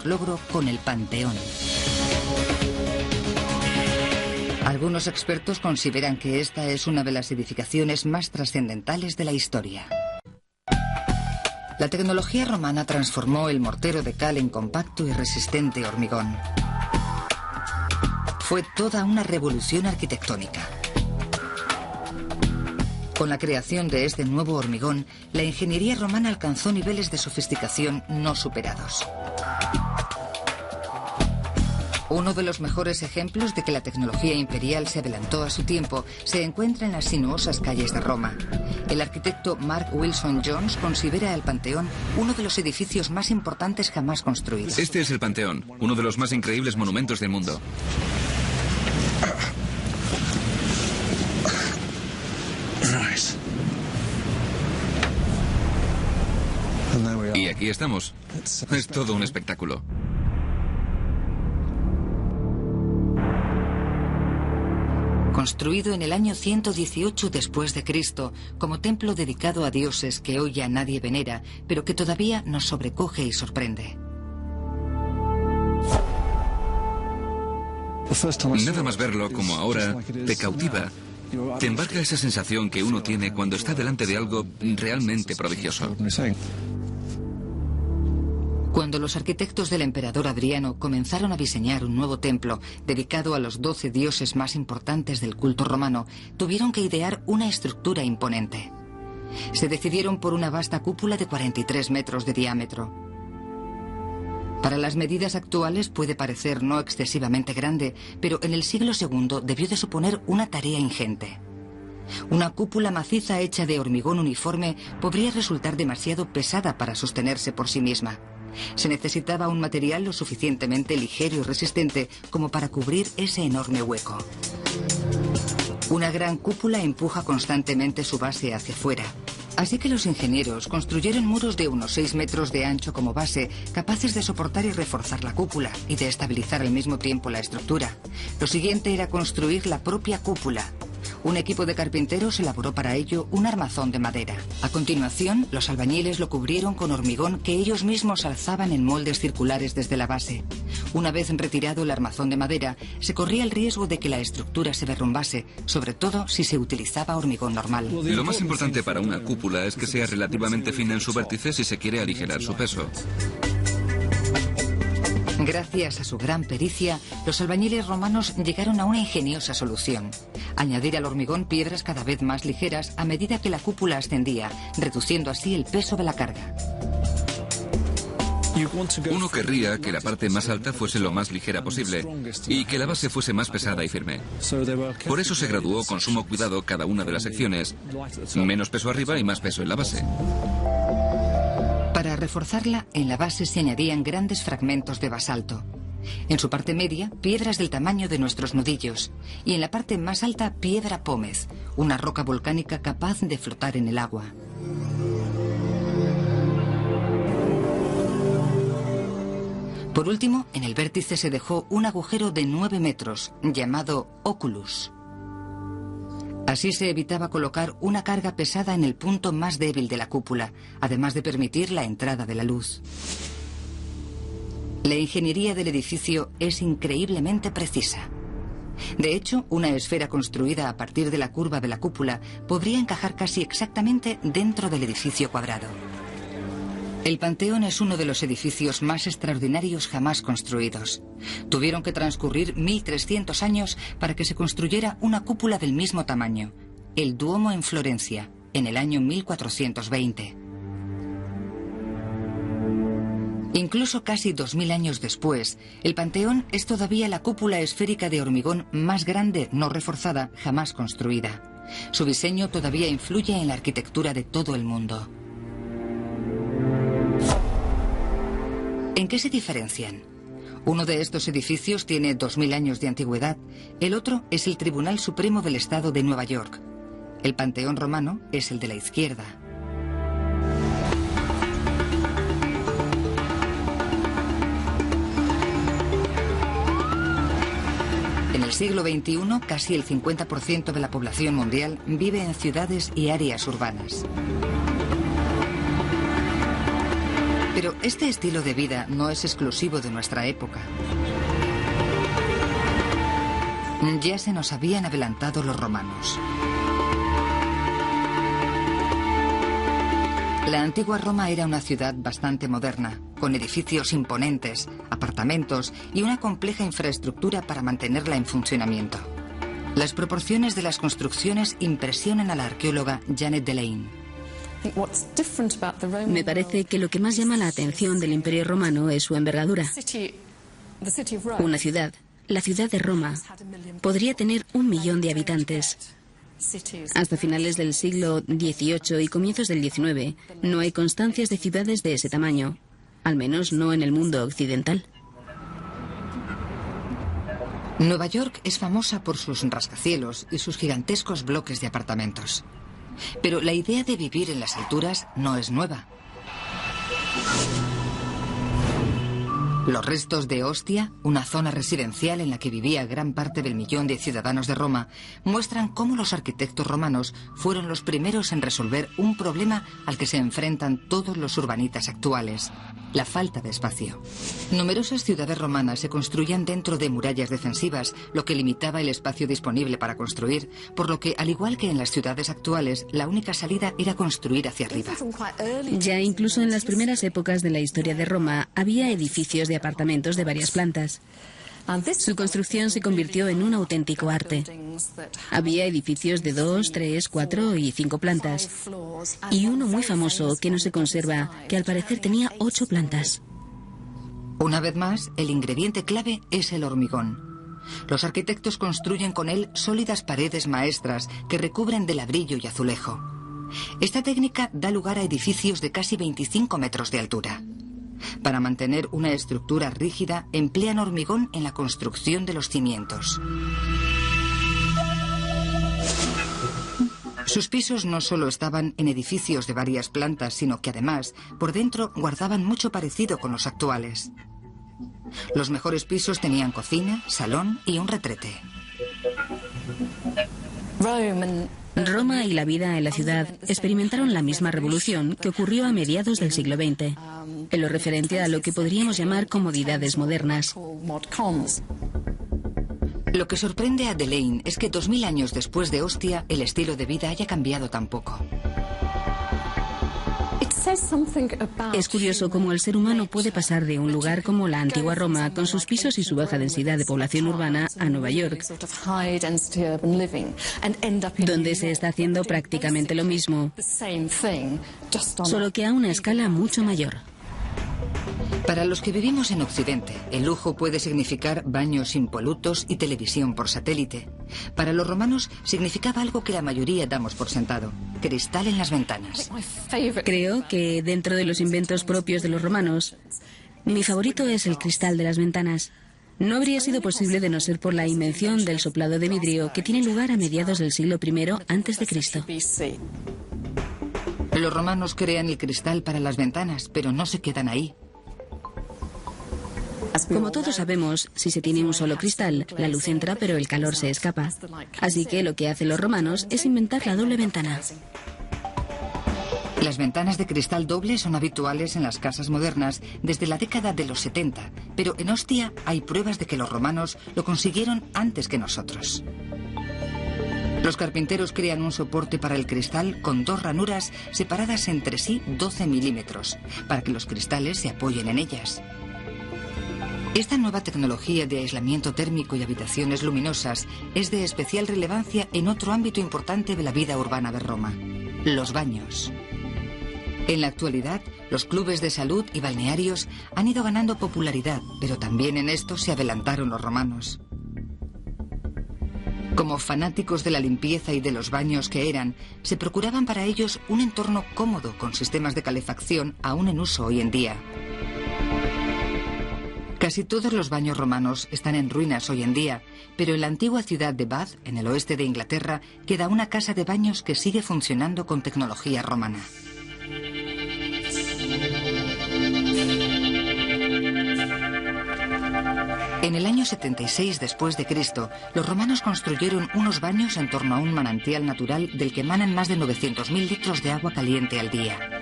logro con el Panteón. Algunos expertos consideran que esta es una de las edificaciones más trascendentales de la historia. La tecnología romana transformó el mortero de cal en compacto y resistente hormigón. Fue toda una revolución arquitectónica. Con la creación de este nuevo hormigón, la ingeniería romana alcanzó niveles de sofisticación no superados. Uno de los mejores ejemplos de que la tecnología imperial se adelantó a su tiempo se encuentra en las sinuosas calles de Roma. El arquitecto Mark Wilson Jones considera el Panteón uno de los edificios más importantes jamás construidos. Este es el Panteón, uno de los más increíbles monumentos del mundo. Y aquí estamos. Es todo un espectáculo. Construido en el año 118 después de Cristo, como templo dedicado a dioses que hoy ya nadie venera, pero que todavía nos sobrecoge y sorprende. Nada más verlo como ahora te cautiva. Te embarca esa sensación que uno tiene cuando está delante de algo realmente prodigioso. Cuando los arquitectos del emperador Adriano comenzaron a diseñar un nuevo templo dedicado a los 12 dioses más importantes del culto romano, tuvieron que idear una estructura imponente. Se decidieron por una vasta cúpula de 43 metros de diámetro. Para las medidas actuales puede parecer no excesivamente grande, pero en el siglo II debió de suponer una tarea ingente. Una cúpula maciza hecha de hormigón uniforme podría resultar demasiado pesada para sostenerse por sí misma. Se necesitaba un material lo suficientemente ligero y resistente como para cubrir ese enorme hueco. Una gran cúpula empuja constantemente su base hacia afuera. Así que los ingenieros construyeron muros de unos 6 metros de ancho como base, capaces de soportar y reforzar la cúpula y de estabilizar al mismo tiempo la estructura. Lo siguiente era construir la propia cúpula. Un equipo de carpinteros elaboró para ello un armazón de madera. A continuación, los albañiles lo cubrieron con hormigón que ellos mismos alzaban en moldes circulares desde la base. Una vez retirado el armazón de madera, se corría el riesgo de que la estructura se derrumbase, sobre todo si se utilizaba hormigón normal. Lo más importante para una cúpula es que sea relativamente fina en su vértice si se quiere aligerar su peso. Gracias a su gran pericia, los albañiles romanos llegaron a una ingeniosa solución: añadir al hormigón piedras cada vez más ligeras a medida que la cúpula ascendía, reduciendo así el peso de la carga. Uno querría que la parte más alta fuese lo más ligera posible y que la base fuese más pesada y firme. Por eso se graduó con sumo cuidado cada una de las secciones. Menos peso arriba y más peso en la base. Para reforzarla, en la base se añadían grandes fragmentos de basalto. En su parte media, piedras del tamaño de nuestros nudillos. Y en la parte más alta, piedra pómez, una roca volcánica capaz de flotar en el agua. Por último, en el vértice se dejó un agujero de 9 metros, llamado oculus. Así se evitaba colocar una carga pesada en el punto más débil de la cúpula, además de permitir la entrada de la luz. La ingeniería del edificio es increíblemente precisa. De hecho, una esfera construida a partir de la curva de la cúpula podría encajar casi exactamente dentro del edificio cuadrado. El Panteón es uno de los edificios más extraordinarios jamás construidos. Tuvieron que transcurrir 1300 años para que se construyera una cúpula del mismo tamaño, el Duomo en Florencia, en el año 1420. Incluso casi 2000 años después, el Panteón es todavía la cúpula esférica de hormigón más grande no reforzada jamás construida. Su diseño todavía influye en la arquitectura de todo el mundo. ¿En qué se diferencian? Uno de estos edificios tiene 2000 años de antigüedad, el otro es el Tribunal Supremo del Estado de Nueva York. El Panteón romano es el de la izquierda. En el siglo XXI, casi el 50% de la población mundial vive en ciudades y áreas urbanas. Pero este estilo de vida no es exclusivo de nuestra época. Ya se nos habían adelantado los romanos. La antigua Roma era una ciudad bastante moderna, con edificios imponentes, apartamentos y una compleja infraestructura para mantenerla en funcionamiento. Las proporciones de las construcciones impresionan a la arqueóloga Janet Delane. Me parece que lo que más llama la atención del Imperio Romano es su envergadura. Una ciudad, la ciudad de Roma, podría tener 1 millón de habitantes. Hasta finales del siglo XVIII y comienzos del XIX, no hay constancias de ciudades de ese tamaño, al menos no en el mundo occidental. Nueva York es famosa por sus rascacielos y sus gigantescos bloques de apartamentos. Pero la idea de vivir en las alturas no es nueva. Los restos de Ostia, una zona residencial en la que vivía gran parte del millón de ciudadanos de Roma, muestran cómo los arquitectos romanos fueron los primeros en resolver un problema al que se enfrentan todos los urbanitas actuales: la falta de espacio. Numerosas ciudades romanas se construían dentro de murallas defensivas, lo que limitaba el espacio disponible para construir, por lo que, al igual que en las ciudades actuales, la única salida era construir hacia arriba. Ya incluso en las primeras épocas de la historia de Roma había edificios de apartamentos de varias plantas. Su construcción se convirtió en un auténtico arte. Había edificios de 2, 3, 4 y 5 plantas. Y uno muy famoso que no se conserva, que al parecer tenía 8 plantas. Una vez más, el ingrediente clave es el hormigón. Los arquitectos construyen con él sólidas paredes maestras que recubren de ladrillo y azulejo. Esta técnica da lugar a edificios de casi 25 metros de altura. Para mantener una estructura rígida, emplean hormigón en la construcción de los cimientos. Sus pisos no solo estaban en edificios de varias plantas, sino que además, por dentro, guardaban mucho parecido con los actuales. Los mejores pisos tenían cocina, salón y un retrete. Roma y la vida en la ciudad experimentaron la misma revolución que ocurrió a mediados del siglo XX, en lo referente a lo que podríamos llamar comodidades modernas. Lo que sorprende a Delane es que 2000 años después de Ostia, el estilo de vida haya cambiado tan poco. Es curioso cómo el ser humano puede pasar de un lugar como la antigua Roma, con sus pisos y su baja densidad de población urbana, a Nueva York, donde se está haciendo prácticamente lo mismo, solo que a una escala mucho mayor. Para los que vivimos en Occidente, el lujo puede significar baños impolutos y televisión por satélite. Para los romanos significaba algo que la mayoría damos por sentado: cristal en las ventanas. Creo que dentro de los inventos propios de los romanos, mi favorito es el cristal de las ventanas. No habría sido posible de no ser por la invención del soplado de vidrio que tiene lugar a mediados del siglo I a.C. Los romanos crean el cristal para las ventanas, pero no se quedan ahí. Como todos sabemos, si se tiene un solo cristal, la luz entra pero el calor se escapa. Así que lo que hacen los romanos es inventar la doble ventana. Las ventanas de cristal doble son habituales en las casas modernas desde la década de los 70, pero en Ostia hay pruebas de que los romanos lo consiguieron antes que nosotros. Los carpinteros crean un soporte para el cristal con 2 ranuras separadas entre sí 12 milímetros, para que los cristales se apoyen en ellas. Esta nueva tecnología de aislamiento térmico y habitaciones luminosas es de especial relevancia en otro ámbito importante de la vida urbana de Roma: los baños. En la actualidad, los clubes de salud y balnearios han ido ganando popularidad, pero también en esto se adelantaron los romanos. Como fanáticos de la limpieza y de los baños que eran, se procuraban para ellos un entorno cómodo con sistemas de calefacción aún en uso hoy en día. Casi todos los baños romanos están en ruinas hoy en día, pero en la antigua ciudad de Bath, en el oeste de Inglaterra, queda una casa de baños que sigue funcionando con tecnología romana. En el año 76 después de Cristo, los romanos construyeron unos baños en torno a un manantial natural del que emanan más de 900.000 litros de agua caliente al día.